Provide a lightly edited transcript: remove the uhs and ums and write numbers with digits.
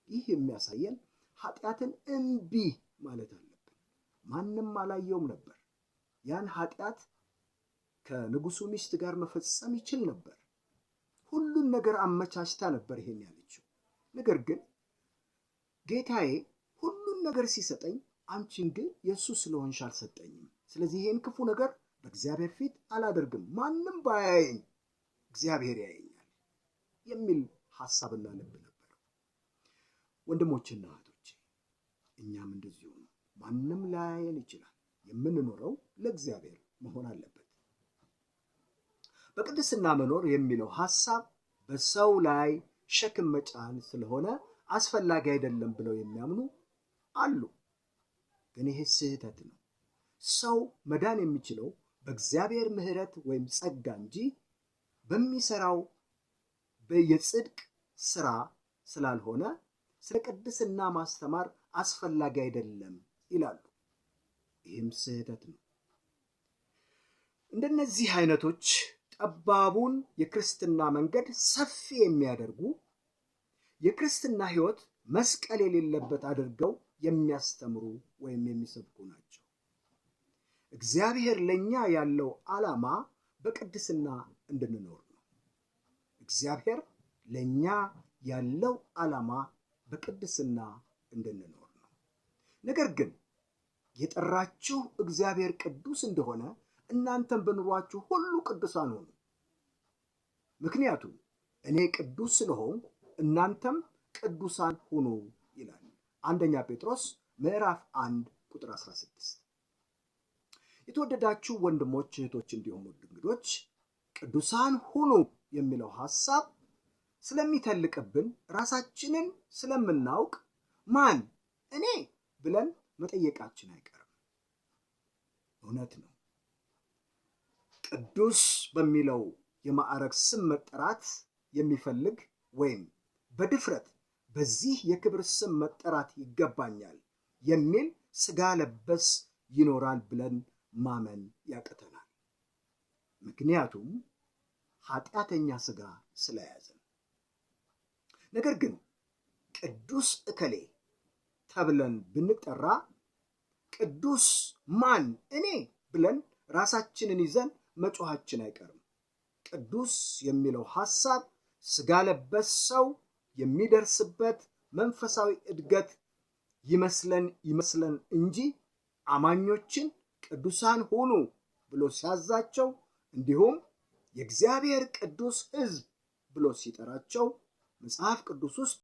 ይህ የሚያሳየን ኃጢአትን እምቢ ማለት አለብን። ማንም አላየውም ነበር። ያን ኃጢአት ከንጉሱ ሚስት ጋር መፈጸም ይችል ነበር። ሁሉን ነገር አመቻችታ ነበር ይሄን ያለችው። ነገር ግን ጌታዬ ሁሉን ነገር ሲሰጠኝ አንቺን ግን የሱ ስለሆንሽ አልሰጠኝም። ስለዚህ ይሄን ክፉ ነገር በእግዚአብሔር ፊት አላደርግም። ማንም ባያየኝ እግዚአብሔር ያየኛል የሚል ሐሳብና ልብ ነበር። ወንድሞችና እህቶቼ እኛም እንደዚሁ ነው። ማንም ላያየን ይችላል። የምንኖረው ለእግዚአብሔር መሆን አለበት። በቅድስና መኖር የሚለው ሐሳብ በሰው ላይ ሸክም መጫን ስለሆነ አስፈላጊ አይደለም ብለው የሚያምኑ አሉ። ግን ይሄ ስህተት ነው። ሰው መዳን የሚችለው በእግዚአብሔር ምሕረት ወይም ጸጋ እንጂ በሚሰራው የጽድቅ ስራ ስላልሆነ ስለ ቅድስና ማስተማር አስፈላጊ አይደለም ይላሉ። ይህም ስህተት ነው። እንደነዚህ አይነቶች ጠባቡን የክርስትና መንገድ ሰፊ የሚያደርጉ የክርስትና ሕይወት መስቀል የሌለበት አድርገው የሚያስተምሩ ወይም የሚሰብኩ ናቸው። እግዚአብሔር ለኛ ያለው ዓላማ በቅድስና እንድንኖር ነው። እግዚአብሔር ለኛ ያለው ዓላማ በቅድስና እንድንኖር ነው። ነገር ግን የጠራችሁ እግዚአብሔር ቅዱስ እንደሆነ እናንተም በኑሯችሁ ሁሉ ቅዱሳን ሁኑ። ምክንያቱም እኔ ቅዱስ ስለሆንኩ እናንተም ቅዱሳን ሁኑ ይላል። አንደኛ ጴጥሮስ ምዕራፍ 1 ቁጥር 16። የተወደዳችሁ ወንድሞች እህቶች፣ እንዲሁም ውድ እንግዶች ቅዱሳን ሁኑ የሚለው ሐሳብ ስለሚተልቅብን ራሳችንን ስለምናውቅ ማን እኔ ብለን መጠየቃችን አይቀርም። እውነት ነው። ቅዱስ በሚለው የማዕረግ ስም መጠራት የሚፈልግ ወይም በድፍረት በዚህ የክብር ስም መጠራት ይገባኛል የሚል ስጋ ለበስ ይኖራል ብለን ማመን ያቅተናል። ምክንያቱም ኃጢአተኛ ስጋ ስለያዘን። ነገር ግን ቅዱስ እከሌ ተብለን ብንጠራ ቅዱስ ማን እኔ ብለን ራሳችንን ይዘን መጮሃችን አይቀርም። ቅዱስ የሚለው ሐሳብ ስጋ ለበስ ሰው የሚደርስበት መንፈሳዊ እድገት ይመስለን እንጂ አማኞችን ቅዱሳን ሁኑ ብሎ ሲያዛቸው እንዲሁም የእግዚአብሔር ቅዱስ ሕዝብ ብሎ ሲጠራቸው መጽሐፍ ቅዱስ ውስጥ